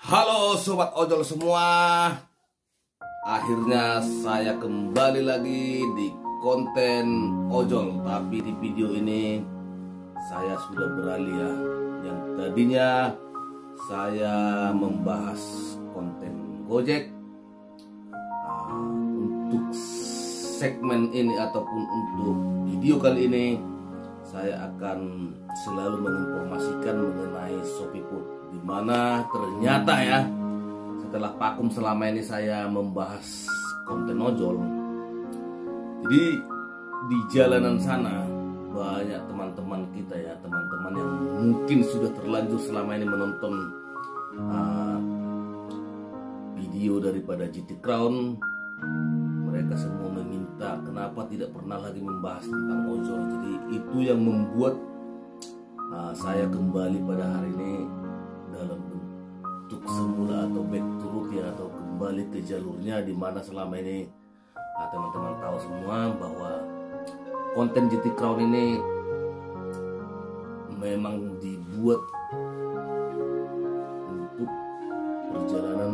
Halo sobat ojol semua. Akhirnya saya kembali lagi di konten ojol. Tapi di video ini saya sudah beralih ya. Yang tadinya saya membahas konten Gojek. Untuk segmen ini ataupun untuk video kali ini saya akan selalu menginformasikan mengenai Shopee Food, di mana ternyata ya setelah vakum selama ini saya membahas konten ojol, jadi di jalanan sana banyak teman-teman kita ya, teman-teman yang mungkin sudah terlanjur selama ini menonton video daripada GT Crown. Mereka semua meminta kenapa tidak pernah lagi membahas tentang ojol. Jadi itu yang membuat saya kembali pada hari ini dalam bentuk semula atau back to root ya, atau kembali ke jalurnya, di mana selama ini teman-teman tahu semua bahwa konten GT Crown ini memang dibuat untuk perjalanan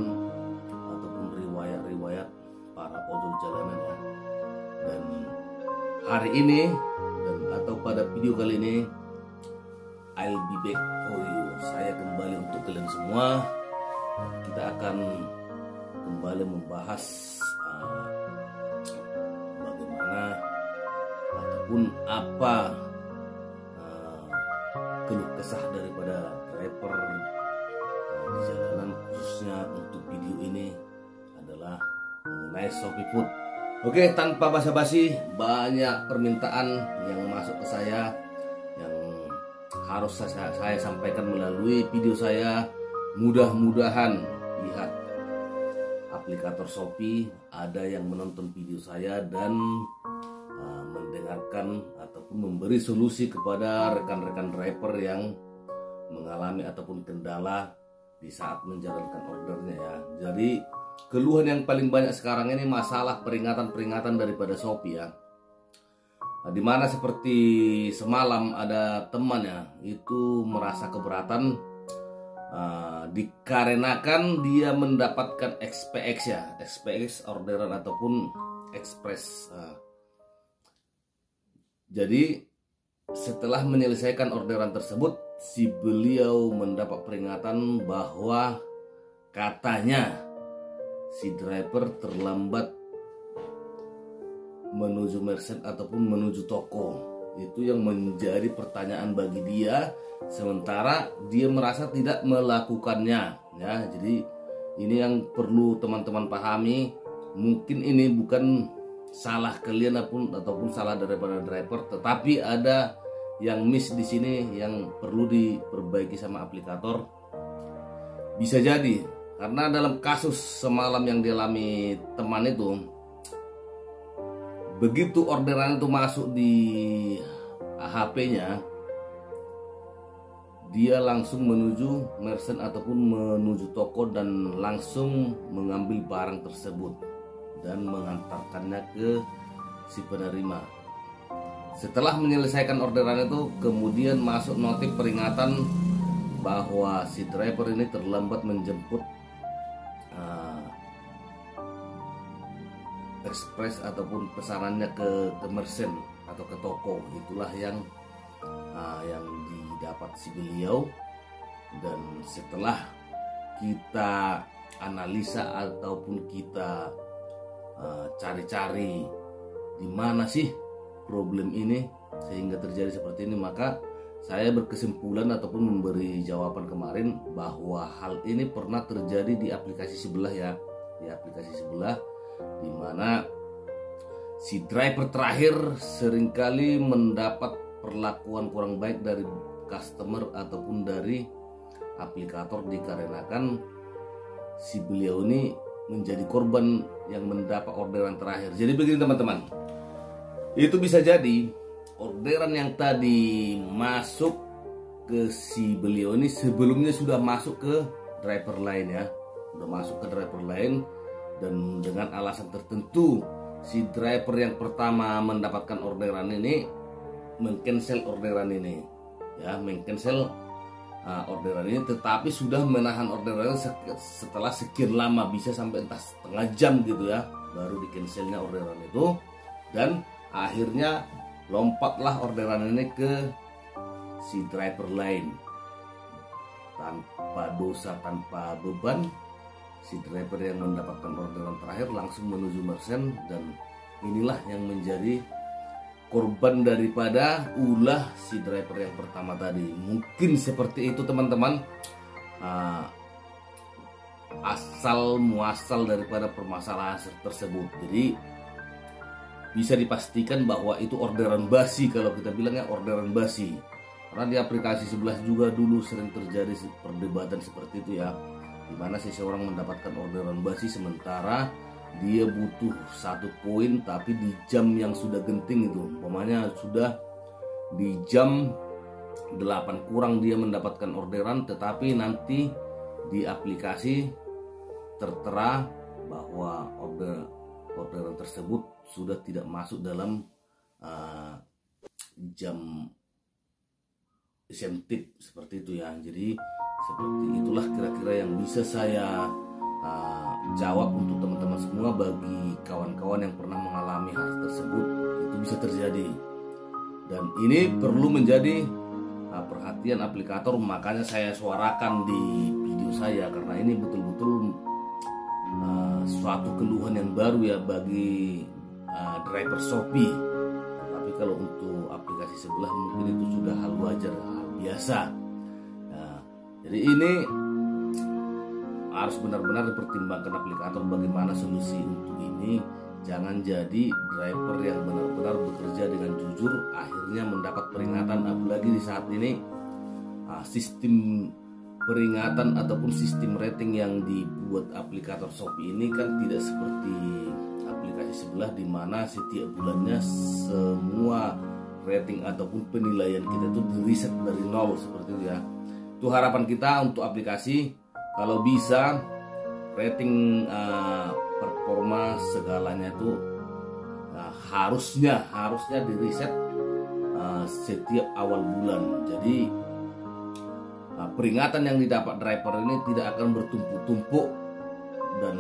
ataupun riwayat-riwayat para ojol jalanan ya. Dan hari ini atau pada video kali ini I'll be back for you. Saya kembali untuk kalian semua. Kita akan kembali membahas bagaimana ataupun apa keluh kesah daripada driver di jalanan, khususnya untuk video ini adalah mengenai Shopee Food. Oke, tanpa basa-basi, banyak permintaan yang masuk ke saya yang harus saya sampaikan melalui video saya. Mudah-mudahan pihak aplikator Shopee ada yang menonton video saya dan mendengarkan ataupun memberi solusi kepada rekan-rekan driver yang mengalami ataupun kendala di saat menjalankan ordernya ya. Jadi keluhan yang paling banyak sekarang ini masalah peringatan-peringatan daripada Shopee ya. Dimana seperti semalam ada teman ya, itu merasa keberatan dikarenakan dia mendapatkan XPX ya, XPX orderan ataupun express. Jadi setelah menyelesaikan orderan tersebut, si beliau mendapat peringatan bahwa katanya si driver terlambat menuju merchant ataupun menuju toko. Itu yang menjadi pertanyaan bagi dia, sementara dia merasa tidak melakukannya ya. Jadi ini yang perlu teman-teman pahami. Mungkin ini bukan salah kalian ataupun salah daripada driver, tetapi ada yang miss di sini yang perlu diperbaiki sama aplikator. Bisa jadi karena dalam kasus semalam yang dialami teman itu, begitu orderan itu masuk di HP-nya, dia langsung menuju merchant ataupun menuju toko dan langsung mengambil barang tersebut dan mengantarkannya ke si penerima. Setelah menyelesaikan orderan itu, kemudian masuk notif peringatan bahwa si driver ini terlambat menjemput express ataupun pesanannya ke merchant atau ke toko. Itulah yang didapat si beliau. Dan setelah kita analisa ataupun kita cari-cari di mana sih problem ini sehingga terjadi seperti ini, maka saya berkesimpulan ataupun memberi jawaban kemarin bahwa hal ini pernah terjadi di aplikasi sebelah ya, di aplikasi sebelah, di mana si driver terakhir seringkali mendapat perlakuan kurang baik dari customer ataupun dari aplikator, dikarenakan si beliau ini menjadi korban yang mendapat orderan terakhir. Jadi begini teman-teman, itu bisa jadi orderan yang tadi masuk ke si beliau ini sebelumnya sudah masuk ke driver lain ya, sudah masuk ke driver lain, dan dengan alasan tertentu si driver yang pertama mendapatkan orderan ini mengcancel orderan ini ya, mengcancel orderan ini, tetapi sudah menahan orderan setelah sekian lama, bisa sampai entah setengah jam gitu ya, baru di cancelnya orderan itu. Dan akhirnya lompatlah orderan ini ke si driver lain. Tanpa dosa, tanpa beban, si driver yang mendapatkan orderan terakhir langsung menuju merchant, dan inilah yang menjadi korban daripada ulah si driver yang pertama tadi. Mungkin seperti itu teman-teman, asal muasal daripada permasalahan tersebut. Jadi bisa dipastikan bahwa itu orderan basi, kalau kita bilangnya orderan basi. Karena di aplikasi sebelah juga dulu sering terjadi perdebatan seperti itu ya, dimana seseorang mendapatkan orderan basi sementara dia butuh 1 poin, tapi di jam yang sudah genting itu, umpamanya sudah di jam 8 kurang dia mendapatkan orderan, tetapi nanti di aplikasi tertera bahwa orderan tersebut sudah tidak masuk dalam jam insentif seperti itu ya. Jadi seperti itulah kira-kira yang bisa saya jawab untuk teman-teman semua. Bagi kawan-kawan yang pernah mengalami hal tersebut, itu bisa terjadi, dan ini perlu menjadi perhatian aplikator. Makanya saya suarakan di video saya, karena ini betul-betul suatu keluhan yang baru ya bagi driver Shopee. Tapi kalau untuk aplikasi sebelah mungkin itu sudah hal wajar, hal biasa. Nah, jadi ini harus benar-benar dipertimbangkan aplikator bagaimana solusi untuk ini. Jangan jadi driver yang benar-benar bekerja dengan jujur akhirnya mendapat peringatan. Apalagi di saat ini sistem peringatan ataupun sistem rating yang dibuat aplikator Shopee ini kan tidak seperti aplikasi sebelah, di mana setiap bulannya semua rating ataupun penilaian kita itu di-reset dari nol seperti itu ya. Itu harapan kita untuk aplikasi. Kalau bisa rating performa segalanya itu harusnya di reset setiap awal bulan. Jadi peringatan yang didapat driver ini tidak akan bertumpuk-tumpuk, dan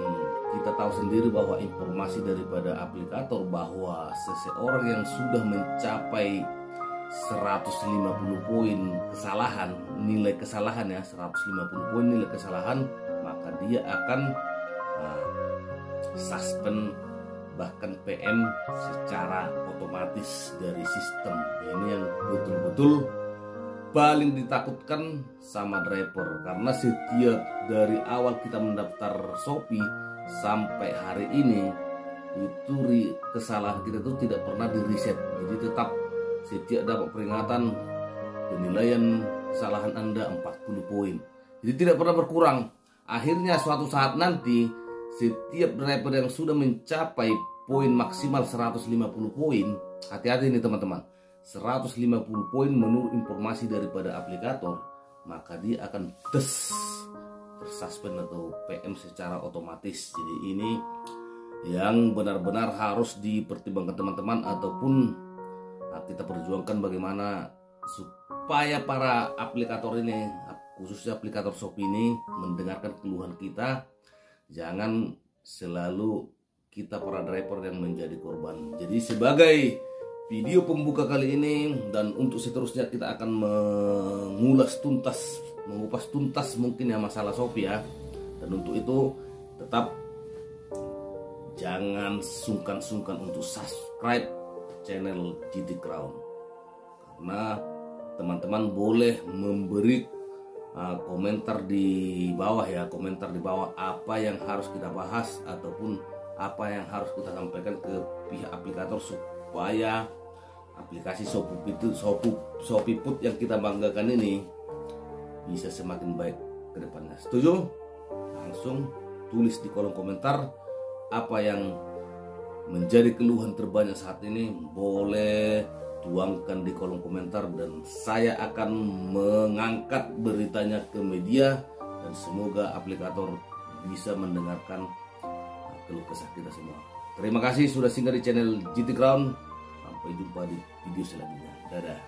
kita tahu sendiri bahwa informasi daripada aplikator bahwa seseorang yang sudah mencapai 150 poin kesalahan, nilai kesalahan ya, 150 poin nilai kesalahan, maka dia akan suspend bahkan PM secara otomatis dari sistem. Ini yang betul-betul paling ditakutkan sama driver, karena setiap dari awal kita mendaftar Shopee sampai hari ini itu kesalahan kita itu tidak pernah di reset. Jadi tetap setiap dapat peringatan penilaian kesalahan Anda 40 poin. Jadi tidak pernah berkurang. Akhirnya suatu saat nanti setiap driver yang sudah mencapai poin maksimal 150 poin, hati-hati nih teman-teman, 150 poin menurut informasi daripada aplikator, maka dia akan tersuspend atau PM secara otomatis. Jadi ini yang benar-benar harus dipertimbangkan teman-teman, ataupun kita perjuangkan bagaimana supaya para aplikator ini, khususnya aplikator Shopee ini, mendengarkan keluhan kita. Jangan selalu kita para driver yang menjadi korban. Jadi sebagai video pembuka kali ini, dan untuk seterusnya kita akan mengupas tuntas mungkin ya masalah Shopee ya. Dan untuk itu tetap jangan sungkan-sungkan untuk subscribe channel GT Crown, karena teman-teman boleh memberi komentar di bawah ya, komentar di bawah apa yang harus kita bahas ataupun apa yang harus kita sampaikan ke pihak aplikator supaya aplikasi Shopee Put yang kita banggakan ini bisa semakin baik ke depannya. Setuju? Langsung tulis di kolom komentar apa yang menjadi keluhan terbanyak saat ini, boleh tuangkan di kolom komentar, dan saya akan mengangkat beritanya ke media, dan semoga aplikator bisa mendengarkan keluh kesah kita semua. Terima kasih sudah singgah di channel GT Crown. Sampai jumpa di video selanjutnya. Dadah.